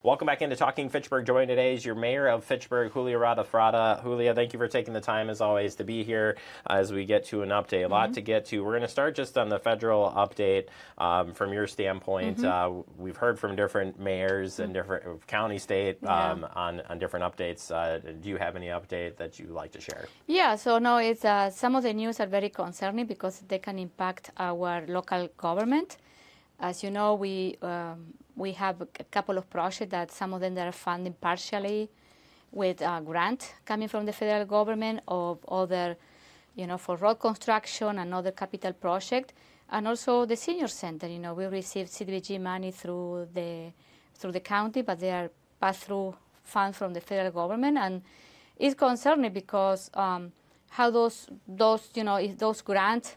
Welcome back into Talking Fitchburg. Joining today is your mayor of Fitchburg, Julia Rada-Frada. Julia, thank you for taking the time, as always, to be here as we get to an update. A lot to get to. We're going to start just on the federal update from your standpoint. We've heard from different mayors and different county, state on different updates. Do you have any update that you'd like to share? Yeah, so no, it's some of the news are very concerning because they can impact our local government. As you know, we have a couple of projects that some of them that are funded partially with a grant coming from the federal government, of other, for road construction and other capital project, and also the senior center. We receive CDBG money through the county, but they are pass-through funds from the federal government, and it's concerning because how those if those grants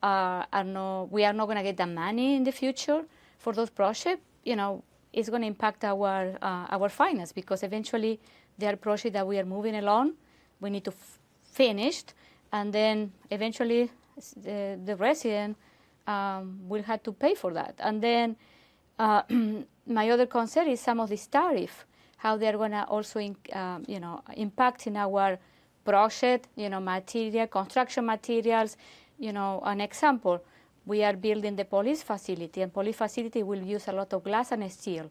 we are not going to get the money in the future for those projects, it's going to impact our finance, because eventually they are projects that we are moving along. We need to finish, and then eventually the resident will have to pay for that. And then my other concern is some of these tariffs, how they are going to also impact in our project, construction materials. An example, we are building the police facility, and police facility will use a lot of glass and steel.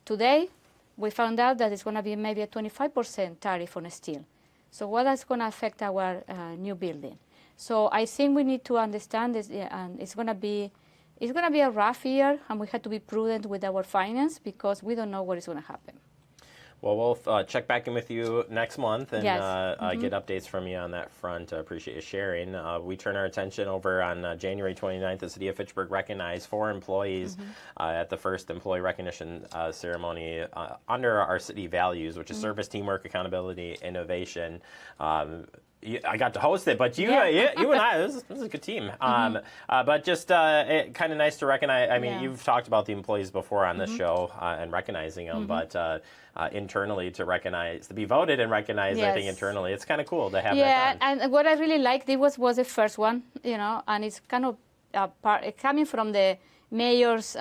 Today, we found out that it's going to be maybe a 25% tariff on steel. So what is going to affect our new building? So I think we need to understand this, and it's going to be a rough year, and we have to be prudent with our finance because we don't know what is going to happen. Well, we'll check back in with you next month and get updates from you on that front. I appreciate you sharing. We turn our attention over on January 29th. The City of Fitchburg recognized 4 employees at the first employee recognition ceremony under our city values, which is service, teamwork, accountability, innovation. I got to host it, but you and I, this is a good team. But just kind of nice to recognize. I mean, you've talked about the employees before on this show and recognizing them, but internally to be voted and recognized, I think internally, it's kind of cool to have that done. And what I really liked, it was the first one, and it's kind of coming from the mayor's,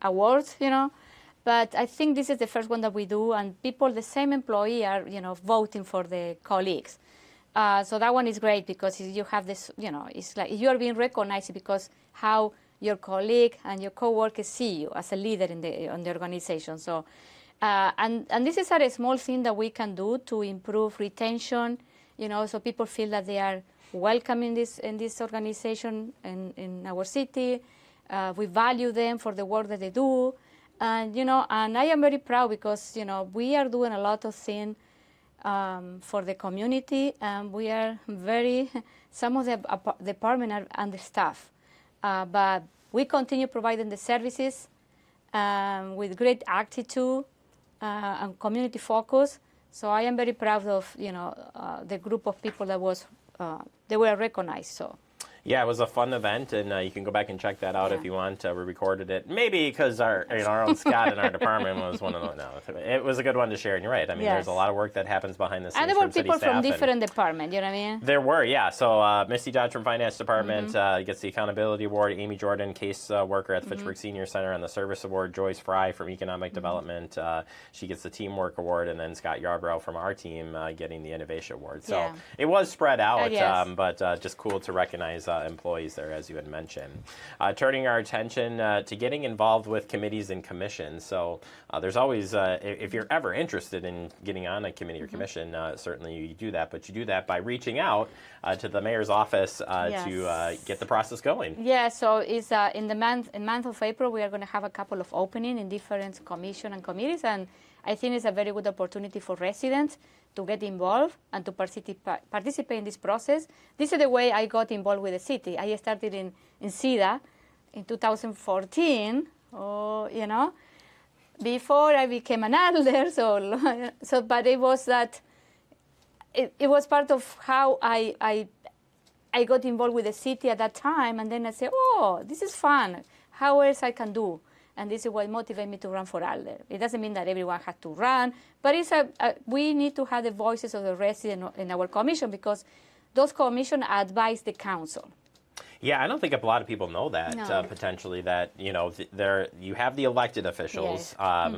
awards, But I think this is the first one that we do, and people, the same employee, are voting for the colleagues. So that one is great because you have this, it's like you are being recognized because how your colleague and your coworkers see you as a leader in the organization. So, and this is a small thing that we can do to improve retention, so people feel that they are welcome in this organization in our city. We value them for the work that they do. And, and I am very proud because, we are doing a lot of things for the community, and we are some of the department are understaffed. But we continue providing the services with great attitude and community focus. So I am very proud of, the group of people that they were recognized. So. Yeah, it was a fun event, and you can go back and check that out if you want. We recorded it, maybe because our own Scott in our department was one of those. No, it was a good one to share, and you're right. I mean, there's a lot of work that happens behind the scenes. And there were people from different departments, you know what I mean? There were, yeah. So Misty Dodge from Finance Department gets the Accountability Award. Amy Jordan, case worker at the Fitchburg Senior Center, on the Service Award. Joyce Fry from Economic Development, she gets the Teamwork Award, and then Scott Yarbrough from our team getting the Innovation Award. So it was spread out, but just cool to recognize employees there, as you had mentioned. Turning our attention to getting involved with committees and commissions. So there's always, if you're ever interested in getting on a committee or commission, certainly you do that, but you do that by reaching out to the mayor's office to get the process going. Yeah, so it's in the month of April, we are going to have a couple of openings in different commissions and committees, and I think it's a very good opportunity for residents to get involved and to participate in this process. This is the way I got involved with the city. I started in CEDA in 2014, before I became an elder. So but it was that, it was part of how I got involved with the city at that time, and then I said, oh, this is fun. How else I can do? And this is what motivated me to run for elder. It doesn't mean that everyone has to run, but it's we need to have the voices of the residents in our commission, because those commissions advise the council. Yeah, I don't think a lot of people know that, potentially, that, you have the elected officials,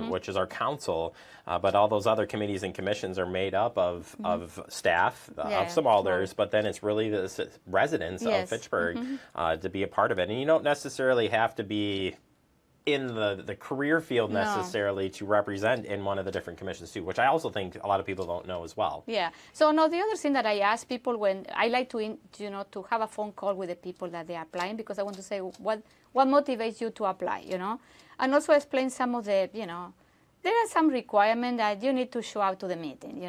which is our council, but all those other committees and commissions are made up of staff, of some alders, but then it's really the residents of Fitchburg to be a part of it. And you don't necessarily have to be in the career field necessarily to represent in one of the different commissions too, which I also think a lot of people don't know as well. Yeah. So no, the other thing that I ask people when I like to to have a phone call with the people that they are applying, because I want to say what motivates you to apply, and also explain some of the there are some requirements that you need to show up to the meeting,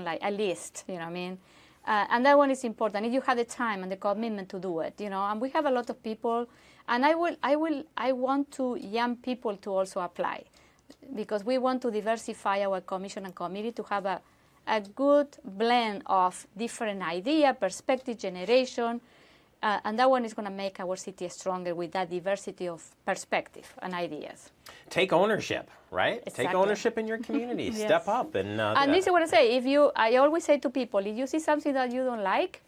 like a list, and that one is important. If you have the time and the commitment to do it, and we have a lot of people. And I want young people to also apply, because we want to diversify our commission and committee to have a good blend of different idea, perspective, generation, and that one is going to make our city stronger with that diversity of perspective and ideas. Take ownership, right? Exactly. Take ownership in your community. Yes. Step up and. And this is what I say. I always say to people, if you see something that you don't like,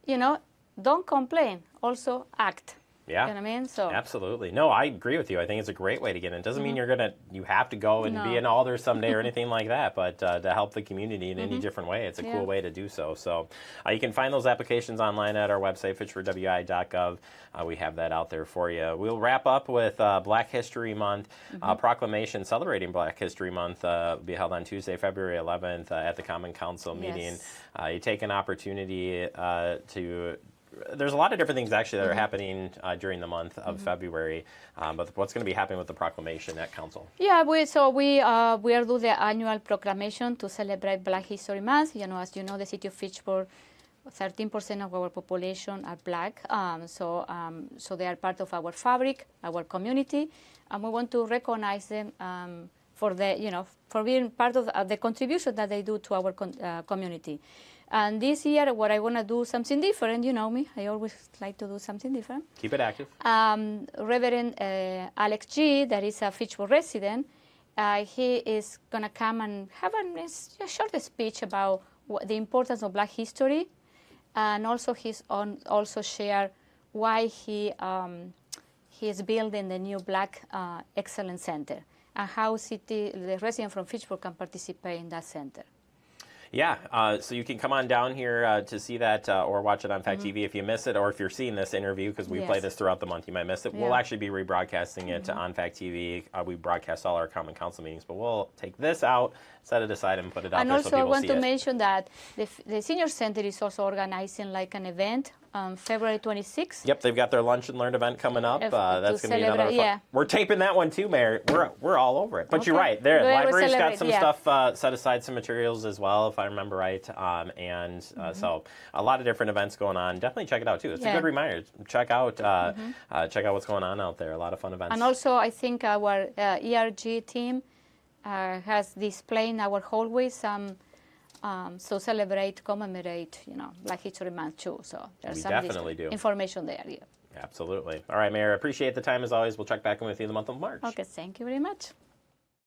don't complain. Also act. Yeah. You know what I mean? So absolutely. No, I agree with you. I think it's a great way to get in. It doesn't mean you have to go and be an alder someday or anything like that, but to help the community in any different way, it's a cool way to do so. So you can find those applications online at our website, fitchburgwi.gov. We have that out there for you. We'll wrap up with Black History Month. Proclamation celebrating Black History Month will be held on Tuesday, February 11th at the Common Council meeting. You take an opportunity to... There's a lot of different things actually that are happening during the month of February, but what's going to be happening with the proclamation at council? Yeah, we are doing the annual proclamation to celebrate Black History Month. As you know, the city of Fitchburg, 13% of our population are Black, so they are part of our fabric, our community, and we want to recognize them for being part of the contribution that they do to our community. And this year, what I want to do something different. You know me, I always like to do something different. Keep it active. Reverend Alex G., that is a Fitchburg resident, he is going to come and have a short speech about the importance of Black history, and also also share why he is building the new Black Excellence Center, and how the residents from Fitchburg can participate in that center. Yeah, so you can come on down here to see that or watch it on Fact TV if you miss it, or if you're seeing this interview, because we play this throughout the month, you might miss it. We'll actually be rebroadcasting it on Fact TV. We broadcast all our Common Council meetings, but we'll take this out, set it aside, and put it out there so people see it. And also I want to mention that the Senior Center is also organizing like an event on February 26th. Yep, they've got their Lunch and Learn event coming up. That's going to be another fun. Yeah. We're taping that one too, Mayor. We're all over it. But you're right. The library's got some stuff set aside, some materials as well, if I remember right. So a lot of different events going on. Definitely check it out too. It's a good reminder. Check out what's going on out there. A lot of fun events. And also, I think our ERG team has displayed in our hallways some. So commemorate, Black History Month too. So there's some information there. Yeah. Absolutely. All right, Mayor. Appreciate the time as always. We'll check back in with you in the month of March. Okay. Thank you very much.